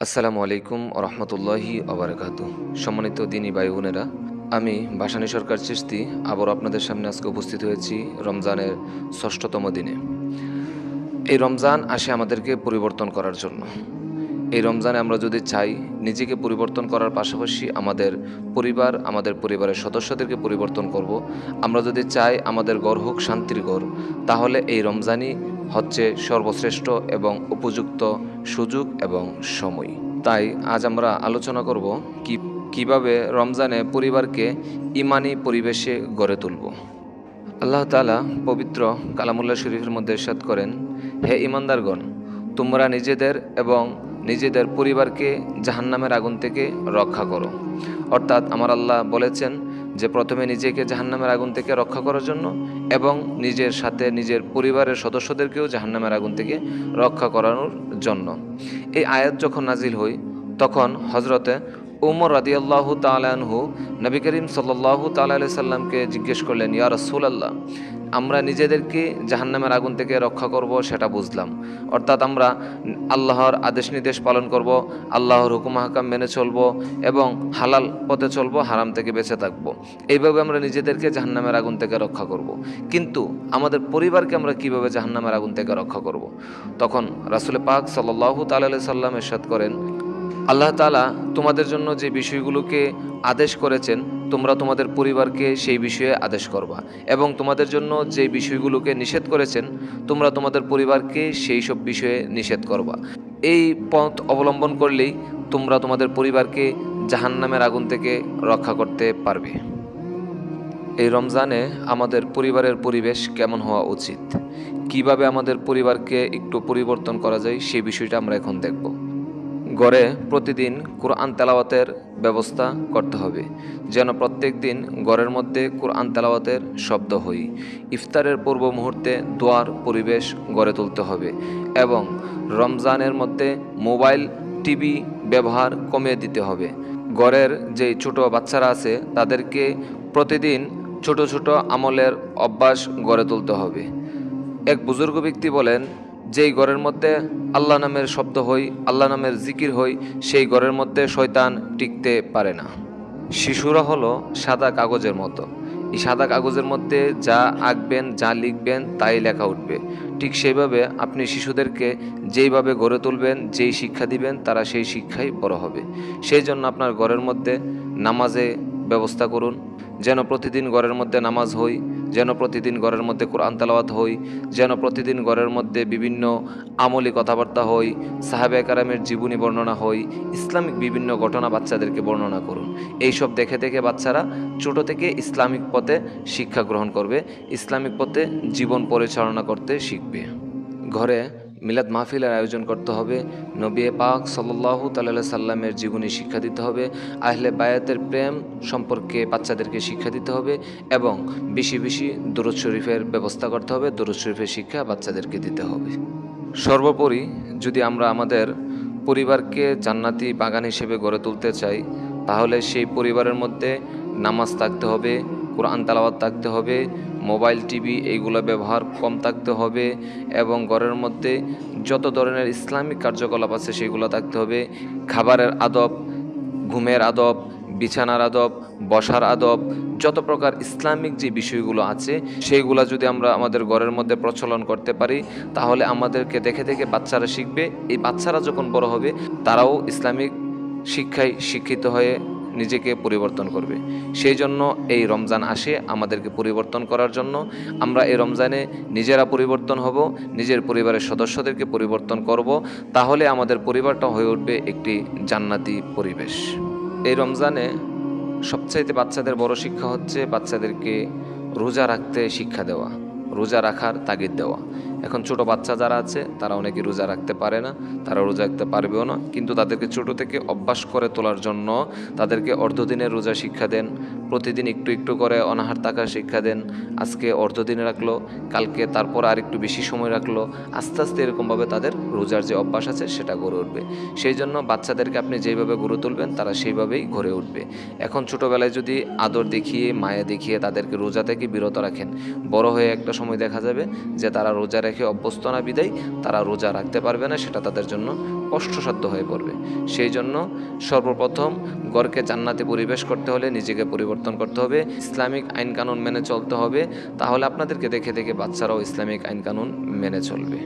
আসসালামু আলাইকুম রহমতুল্লাহি আবরাকাতু। সম্মানিত দিনী ভাই বোনেরা, আমি ভাসানী সরকার চিশতি আবার আপনাদের সামনে আজকে উপস্থিত হয়েছি রমজানের ষষ্ঠতম দিনে। এই রমজান আসে আমাদেরকে পরিবর্তন করার জন্য। এই রমজানে আমরা যদি চাই নিজেকে পরিবর্তন করার পাশাপাশি আমাদের পরিবারের সদস্যদেরকে পরিবর্তন করব। আমরা যদি চাই আমাদের ঘর হোক শান্তির ঘর, তাহলে এই রমজানই হচ্ছে সর্বশ্রেষ্ঠ এবং উপযুক্ত সুযোগ এবং সময়। তাই আজ আমরা আলোচনা করব কিভাবে রমজানে পরিবারকে ইমানি পরিবেশে গড়ে তুলব। আল্লাহ তাআলা পবিত্র কালামুল্লাহ শরীফের মধ্যে ইরশাদ করেন, হে ঈমানদারগণ, তোমরা নিজেদের এবং নিজেদের পরিবারকে জাহান্নামের আগুন থেকে রক্ষা করো। অর্থাৎ আমার আল্লাহ বলেছেন যে প্রথমে নিজেকে জাহান্নামের আগুন থেকে রক্ষা করার জন্য এবং নিজের সাথে নিজের পরিবারের সদস্যদেরকেও জাহান্নামের আগুন থেকে রক্ষা করানোর জন্য। এই আয়াত যখন নাজিল হয় তখন হজরতে উমর রাদিয়াল্লাহু তাআলা আনহু নবী করিম সাল্লাল্লাহু তাআলা আলাইহি সাল্লামকে জিজ্ঞেস করলেন, ইয়া রাসূলুল্লাহ, আমরা নিজেদেরকে জাহান্নামের আগুন থেকে রক্ষা করব সেটা বুঝলাম, অর্থাৎ আমরা আল্লাহর আদেশ নির্দেশ পালন করব, আল্লাহর হুকুম হাকাম মেনে চলব এবং হালাল পথে চলব, হারাম থেকে বেঁচে থাকব। এইভাবে আমরা নিজেদেরকে জাহান্নামের আগুন থেকে রক্ষা করব। কিন্তু আমাদের পরিবারকে আমরা কিভাবে জাহান্নামের আগুন থেকে রক্ষা করব? তখন রাসূল পাক সাল্লাল্লাহু তাআলা আলাইহি সাল্লাম ইরশাদ করেন, আল্লাহ তাআলা তোমাদের জন্য যে বিষয়গুলোকে আদেশ করেছেন তোমরা তোমাদের পরিবারকে সেই বিষয়ে আদেশ করবা, এবং তোমাদের জন্য যে বিষয়গুলোকে নিষেধ করেছেন তোমরা তোমাদের পরিবারকে সেই সব বিষয়ে নিষেধ করবা। এই পথ অবলম্বন করলেই তোমরা তোমাদের পরিবারকে জাহান্নামের আগুন থেকে রক্ষা করতে পারবে। এই রমজানে আমাদের পরিবারের পরিবেশ কেমন হওয়া উচিত, কিভাবে আমাদের পরিবারকে একটু পরিবর্তন করা যায় সেই বিষয়টা আমরা এখন দেখব। ঘরে প্রতিদিন কোরআন তেলাওয়াতের ব্যবস্থা করতে হবে, যেন প্রত্যেক দিন ঘরের মধ্যে কোরআন তেলাওয়াতের শব্দ হয়। ইফতারের পূর্ব মুহূর্তে দোয়ার পরিবেশ গড়ে তুলতে হবে এবং রমজানের মধ্যে মোবাইল টিভি ব্যবহার কমিয়ে দিতে হবে। ঘরের যে ছোট বাচ্চারা আছে তাদেরকে প্রতিদিন ছোট ছোট আমলের অভ্যাস গড়ে তুলতে হবে। এক বুজুর্গ ব্যক্তি বলেন, যেই ঘরের মধ্যে আল্লাহ নামের শব্দ হই, আল্লাহ নামের জিকির হই, সেই ঘরের মধ্যে শয়তান টিকতে পারে না। শিশুরা হলো সাদা কাগজের মতো। এই সাদা কাগজের মধ্যে যা আঁকবেন, যা লিখবেন তাই লেখা উঠবে। ঠিক সেইভাবে আপনি শিশুদেরকে যেইভাবে গড়ে তুলবেন, যেই শিক্ষা দিবেন, তারা সেই শিক্ষাই বড় হবে। সেই জন্য আপনার ঘরের মধ্যে নামাজে ব্যবস্থা করুন, যেন প্রতিদিন ঘরের মধ্যে নামাজ হই, যেন প্রতিদিন ঘরের মধ্যে কোরআন তেলাওয়াত হই, যেন প্রতিদিন ঘরের মধ্যে বিভিন্ন আমলি কথাবার্তা হই, সাহাবে কেরামের জীবনী বর্ণনা হই, ইসলামিক বিভিন্ন ঘটনা বাচ্চাদেরকে বর্ণনা করুন। এইসব দেখে দেখে বাচ্চারা ছোট থেকে ইসলামিক পথে শিক্ষা গ্রহণ করবে, ইসলামিক পথে জীবন পরিচালনা করতে শিখবে। ঘরে মিলাদ মাহফিলের আয়োজন করতে হবে, নবী পাক সাল্লাল্লাহু তাআলা সাল্লামের জীবনী শিক্ষা দিতে হবে, আহলে বায়াতের প্রেম সম্পর্কে বাচ্চাদেরকে শিক্ষা দিতে হবে এবং বেশি বেশি দুরূদ শরীফের ব্যবস্থা করতে হবে, দুরূদ শরীফের শিক্ষা বাচ্চাদেরকে দিতে হবে। সর্বোপরি যদি আমরা আমাদের পরিবারকে জান্নাতি বাগান হিসেবে গড়ে তুলতে চাই, তাহলে সেই পরিবারের মধ্যে নামাজ থাকতে হবে, কোরআন তেলাওয়াত থাকতে হবে, মোবাইল টিভি এইগুলো ব্যবহার কম থাকতে হবে এবং ঘরের মধ্যে যত ধরনের ইসলামিক কার্যকলাপ আছে সেগুলো থাকতে হবে। খাবারের আদব, ঘুমের আদব, বিছানার আদব, বসার আদব, যত প্রকার ইসলামিক যে বিষয়গুলো আছে সেইগুলো যদি আমরা আমাদের ঘরের মধ্যে প্রচলন করতে পারি, তাহলে আমাদেরকে দেখে দেখে বাচ্চারা শিখবে। এই বাচ্চারা যখন বড় হবে তারাও ইসলামিক শিক্ষায় শিক্ষিত হয়ে নিজেকে পরিবর্তন করবে। সেই জন্য এই রমজান আসে আমাদেরকে পরিবর্তন করার জন্য। আমরা এই রমজানে নিজেরা পরিবর্তন হব, নিজের পরিবারের সদস্যদেরকে পরিবর্তন করব, তাহলে আমাদের পরিবারটা হয়ে উঠবে একটি জান্নাতি পরিবেশ। এই রমজানে সবচাইতে বাচ্চাদের বড় শিক্ষা হচ্ছে বাচ্চাদেরকে রোজা রাখতে শিক্ষা দেওয়া, রোজা রাখার তাগিদ দেওয়া। এখন ছোট বাচ্চা যারা আছে তারা অনেকে রোজা রাখতে পারে না, তারা রোজা রাখতে পারবেও না, কিন্তু তাদেরকে ছোট থেকে অভ্যাস করে তোলার জন্য তাদেরকে অর্ধদিনের রোজা শিক্ষা দেন, প্রতিদিন একটু একটু করে অনাহার থাকার শিক্ষা দেন। আজকে অর্ধদিনে রাখলো, কালকে তারপর আর একটু বেশি সময় রাখলো, আস্তে আস্তে এরকমভাবে তাদের রোজার যে অভ্যাস আছে সেটা গড়ে উঠবে। সেই জন্য বাচ্চাদেরকে আপনি যেইভাবে গড়ে তুলবেন তারা সেইভাবেই গড়ে উঠবে। এখন ছোটোবেলায় যদি আদর দেখিয়ে, মায়া দেখিয়ে তাদেরকে রোজা থেকে বিরত রাখেন, বড় হয়ে একটা সময় দেখা যাবে যে তারা রোজা রেখে অভ্যস্ত না বিদায় তারা রোজা রাখতে পারবে না, সেটা তাদের জন্য কষ্টসাধ্য হয়ে পড়বে। সেই জন্য সর্বপ্রথম গড়কে জান্নাতে পরিবেশ করতে হলে নিজেকে পরিবর্তন করতে হবে, ইসলামিক আইনকানুন মেনে চলতে হবে। তাহলে আপনাদেরকে দেখে দেখে বাচ্চারাও ইসলামিক আইনকানুন মেনে চলবে।